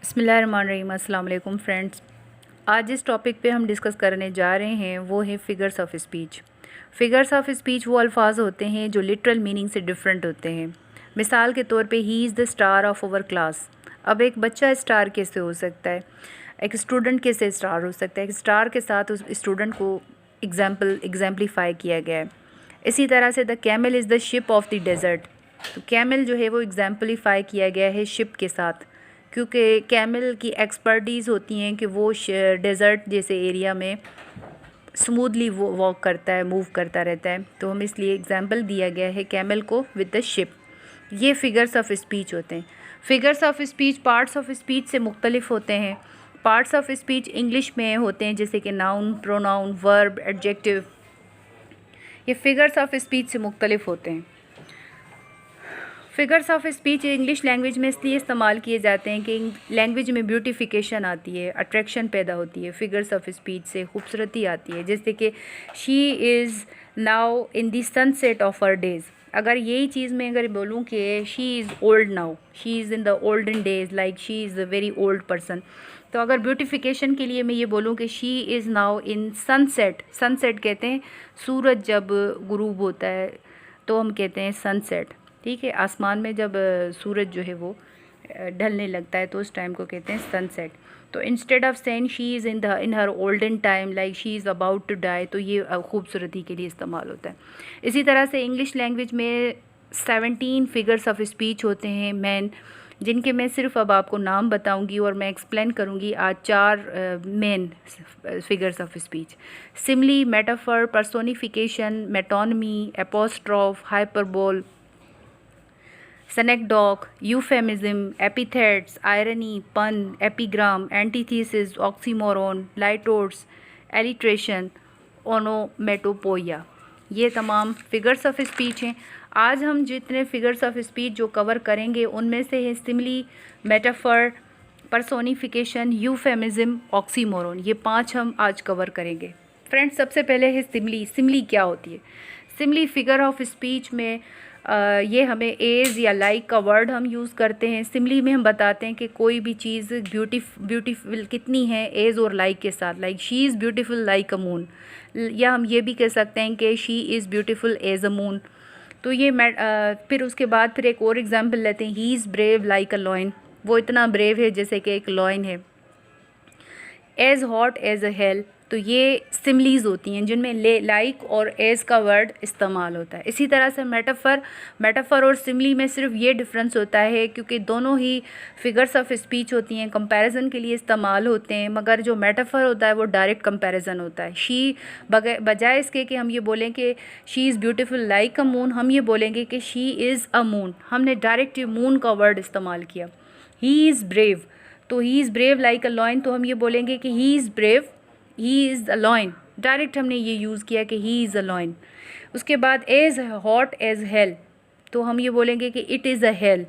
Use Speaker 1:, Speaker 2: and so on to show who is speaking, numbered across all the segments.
Speaker 1: बिस्मिल्लाहिर्रहमानिर्रहीम। अस्सलाम वालेकुम फ्रेंड्स। आज जिस टॉपिक पे हम डिस्कस करने जा रहे हैं वो है figures of speech. Figures of speech वो अल्फाज होते हैं जो लिटरल मीनिंग से डिफरेंट होते हैं। मिसाल के तौर पे he is the star of our class. अब एक बच्चा स्टार कैसे हो सकता है, एक स्टूडेंट कैसे स्टार हो सकता है। एक स्टार के साथ उस स्टूडेंट को एग्जाम्पलीफाई किया गया है। इसी तरह से the camel is the ship of the desert. तो कैमल जो है वो एग्जाम्पलीफाई किया गया है शिप के साथ, क्योंकि कैमल की एक्सपर्टीज़ होती हैं कि वो डेज़र्ट जैसे एरिया में स्मूथली वो वॉक करता है, मूव करता रहता है। तो हम इसलिए एग्जांपल दिया गया है कैमल को विद द शिप। ये फ़िगर्स ऑफ स्पीच होते हैं। Figures of speech parts of speech से मुख्तलिफ होते हैं। पार्ट्स ऑफ स्पीच इंग्लिश में होते हैं जैसे कि नाउन, प्रोनाउन, वर्ब, एडजेक्टिव। ये फ़िगर्स ऑफ स्पीच से मुख्तलिफ होते हैं। Figures of speech English language में इसलिए इस्तेमाल किए जाते हैं कि लैंग्वेज में ब्यूटिफिकेशन आती है, अट्रैक्शन पैदा होती है। फ़िगर्स ऑफ स्पीच से खूबसूरती आती है, जैसे कि she is now in the sunset of her days. अगर यही चीज़ मैं अगर बोलूँ कि she is old now, she is in the olden days, like she is a very old person. तो अगर ब्यूटिफिकेशन के लिए मैं ये बोलूँ कि she is now in sunset. Sunset कहते हैं सूरज जब गुरूब होता है तो हम कहते हैं सनसेट। ठीक है, आसमान में जब सूरज जो है वो ढलने लगता है तो उस टाइम को कहते हैं सनसेट। तो instead of saying she is in her olden time, like she is about to die, तो ये खूबसूरती के लिए इस्तेमाल होता है। इसी तरह से इंग्लिश लैंग्वेज में 17 फिगर्स ऑफ स्पीच होते हैं मेन, जिनके मैं सिर्फ अब आपको नाम बताऊंगी और मैं एक्सप्लेन करूंगी आज 4 main figures of speech. Simile, metaphor, personification, metonymy, apostrophe, hyperbole, synecdoche, euphemism, epithets, irony, pun, epigram, antithesis, oxymoron, litotes, alliteration, onomatopoeia. ये तमाम फिगर्स ऑफ स्पीच हैं। आज हम जितने फिगर्स ऑफ स्पीच जो कवर करेंगे उनमें से है simile, metaphor, personification, euphemism, oxymoron. ये 5 हम आज कवर करेंगे। फ्रेंड्स, सबसे पहले है सिमली। सिमली क्या होती है? सिमली फिगर ऑफ स्पीच में ये हमें एज या लाइक का वर्ड हम यूज़ करते हैं। सिमली में हम बताते हैं कि कोई भी चीज़ ब्यूटीफुल कितनी है एज और लाइक के साथ, like she is beautiful like a moon, या हम ये भी कह सकते हैं कि she is beautiful as a moon. तो ये फिर उसके बाद फिर एक और एग्जांपल लेते हैं, he is brave like a lion. वो इतना ब्रेव है जैसे कि एक लॉयन है। As hot as a hell. तो ये सिमलीज़ होती हैं जिनमें लाइक और एज का वर्ड इस्तेमाल होता है। इसी तरह से मेटाफर और सिमली में सिर्फ ये डिफरेंस होता है क्योंकि दोनों ही फिगर्स ऑफ स्पीच होती हैं, कंपैरिजन के लिए इस्तेमाल होते हैं, मगर जो मेटाफर होता है वो डायरेक्ट कंपैरिजन होता है। शी बजाय इसके कि हम ये बोलें कि she is beautiful like a moon, हम ये बोलेंगे कि शी इज़ अ मून। हमने डायरेक्ट ये मून का वर्ड इस्तेमाल किया। ही इज़ ब्रेव, तो ही is brave like a lion, तो हम ये बोलेंगे कि he is brave, he is a lion. Direct हमने ये यूज़ किया कि ही इज़ अ लॉयन। उसके बाद एज हॉट एज हेल, तो हम ये बोलेंगे कि इट इज़ अ हेल।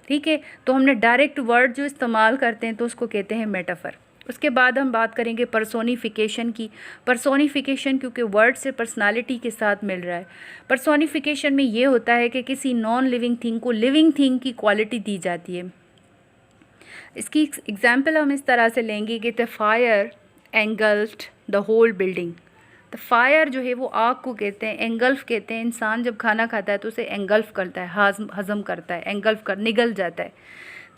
Speaker 1: ठीक है, तो हमने डायरेक्ट वर्ड जो इस्तेमाल करते हैं तो उसको कहते हैं मेटाफर। उसके बाद हम बात करेंगे पर्सोनिफिकेशन की। पर्सोनिफिकेशन क्योंकि वर्ड से पर्सनालिटी के साथ मिल रहा है। पर्सोनिफिकेशन में ये होता है कि किसी नॉन लिविंग थिंग को लिविंग थिंग की क्वालिटी दी जाती है। इसकी एग्जाम्पल हम इस तरह से लेंगे कि the fire engulfed the whole building. The fire जो है वो आग को कहते हैं, एंगल्फ कहते हैं। इंसान जब खाना खाता है तो उसे एंगल्फ करता है, हज़म करता है, एंगल्फ कर निगल जाता है।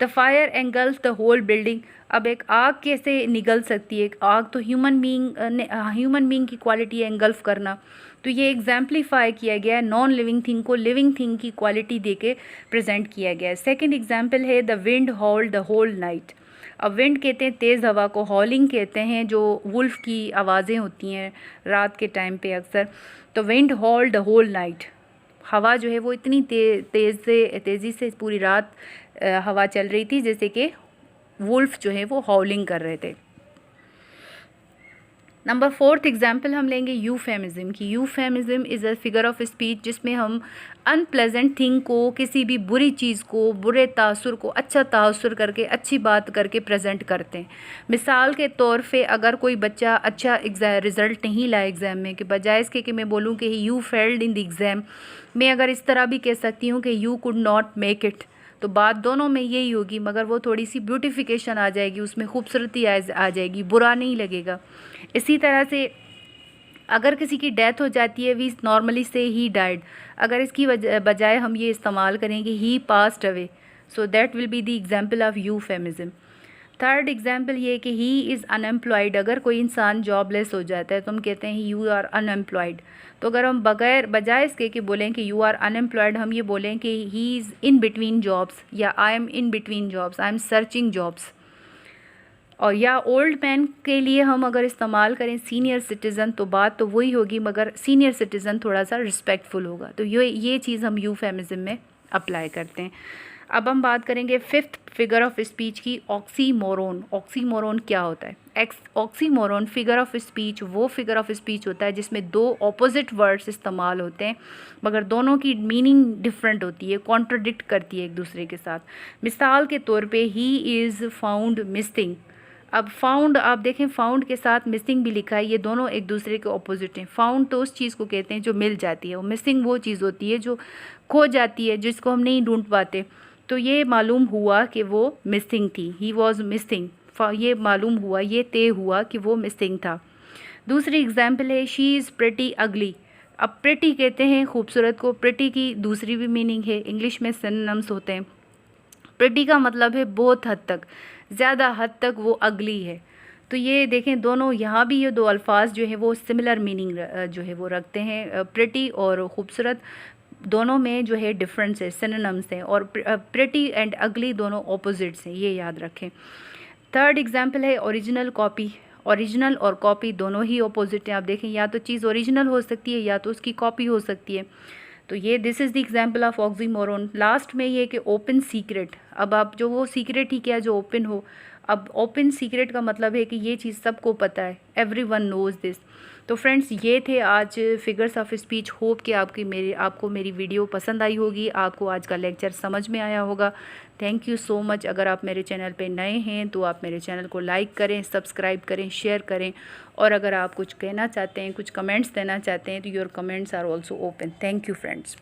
Speaker 1: The fire engulf the whole building. अब एक आग कैसे निगल सकती है? आग तो ह्यूमन बीइंग की क्वालिटी है एंगल्फ करना। तो ये एग्जाम्पलीफाई किया गया है, नॉन लिविंग थिंग को लिविंग थिंग की क्वालिटी दे के प्रेजेंट किया गया है। सेकेंड एग्जाम्पल है the wind howled the whole night. अब विंड कहते हैं तेज़ हवा को, हॉलिंग कहते हैं जो वुल्फ की आवाज़ें होती हैं रात के टाइम पे अक्सर। तो wind howled the whole night, हवा जो है वो इतनी तेज़ी से पूरी रात हवा चल रही थी जैसे कि वुल्फ जो है वो हॉलिंग कर रहे थे। नंबर 4th एग्जाम्पल हम लेंगे यूफेमिज्म की। Euphemism is a figure of speech जिसमें हम अनप्लेजेंट थिंग को, किसी भी बुरी चीज़ को, बुरे तासुर को अच्छा तासुर करके, अच्छी बात करके प्रेजेंट करते हैं। मिसाल के तौर पे अगर कोई बच्चा अच्छा रिज़ल्ट नहीं लाया एग्ज़ाम में, कि बजाय इसके कि मैं बोलूँ कि you failed in the exam, मैं अगर इस तरह भी कह सकती हूँ कि you could not make it. तो बात दोनों में यही होगी, मगर वो थोड़ी सी ब्यूटिफिकेशन आ जाएगी, उसमें खूबसूरती आ जाएगी, बुरा नहीं लगेगा। इसी तरह से अगर किसी की डेथ हो जाती है, वी नॉर्मली से ही डाइड, अगर इसकी बजाय हम ये इस्तेमाल करेंगे he passed away, so that will be the example of euphemism. Third example ये कि ही इज़ अनएम्प्लॉयड, अगर कोई इंसान जॉबलेस हो जाता है तो हम कहते हैं यू आर अनएम्प्लॉयड। तो अगर हम बजाय इसके कि बोलें कि यू आर अनएम्प्लॉयड, हम ये बोलें कि he is in between jobs, या I am in between jobs, I am searching jobs. और या ओल्ड मैन के लिए हम अगर इस्तेमाल करें सीनियर सिटीज़न, तो बात तो वही होगी, मगर सीनियर सिटीज़न थोड़ा सा रिस्पेक्टफुल होगा। तो ये चीज़ हम यूफेमिज्म में अप्लाई करते हैं। अब हम बात करेंगे फिफ्थ फिगर ऑफ स्पीच की, ऑक्सीमोरोन। ऑक्सीमोरोन क्या होता है? ऑक्सीमोरोन फिगर ऑफ स्पीच वो फिगर ऑफ स्पीच होता है जिसमें दो ऑपोजिट वर्ड्स इस्तेमाल होते हैं, मगर दोनों की मीनिंग डिफरेंट होती है, कॉन्ट्रडिक्ट करती है एक दूसरे के साथ। मिसाल के तौर पे ही इज़ फाउंड मिसिंग। अब फाउंड आप देखें, फाउंड के साथ मिसिंग भी लिखा है, ये दोनों एक दूसरे के ऑपोजिट हैं। फाउंड तो उस चीज़ को कहते हैं जो मिल जाती है, और मिसिंग वो चीज़ होती है जो खो जाती है, जिसको हम नहीं ढूंढ पाते। तो ये मालूम हुआ कि वो मिसिंग थी, ही वॉज मिसिंग, ये मालूम हुआ, ये तय हुआ कि वो मिसिंग था। दूसरी एग्जाम्पल है शी इज़ प्रिटी अगली। अब प्रिटी कहते हैं खूबसूरत को, प्रिटी की दूसरी भी मीनिंग है, इंग्लिश में सिनोनिम्स होते हैं। प्रिटी का मतलब है बहुत हद तक, ज़्यादा हद तक वो अगली है। तो ये देखें दोनों यहाँ भी ये दो अल्फाज जो है वो सिमिलर मीनिंग जो है वो रखते हैं। प्रिटी और खूबसूरत दोनों में जो है डिफरेंस है, सिनोनिम्स हैं, और प्रिटी एंड अगली दोनों ऑपोजिट्स हैं, ये याद रखें। थर्ड एग्जांपल है ओरिजिनल कॉपी। ओरिजिनल और कॉपी दोनों ही ऑपोजिट हैं। आप देखें, या तो चीज़ ओरिजिनल हो सकती है या तो उसकी कॉपी हो सकती है। तो ये this is the example of oxymoron. Last में ये कि ओपन सीक्रेट। अब आप जो वो सीक्रेट ही क्या जो ओपन हो, अब ओपन सीक्रेट का मतलब है कि ये चीज़ सबको पता है, एवरीवन नोज़ दिस। तो फ्रेंड्स ये थे आज फिगर्स ऑफ स्पीच। होप कि आपको मेरी वीडियो पसंद आई होगी, आपको आज का लेक्चर समझ में आया होगा। Thank you so much. अगर आप मेरे चैनल पे नए हैं तो आप मेरे चैनल को लाइक करें, सब्सक्राइब करें, शेयर करें, और अगर आप कुछ कहना चाहते हैं, कुछ कमेंट्स देना चाहते हैं, तो your comments are also open. Thank you friends.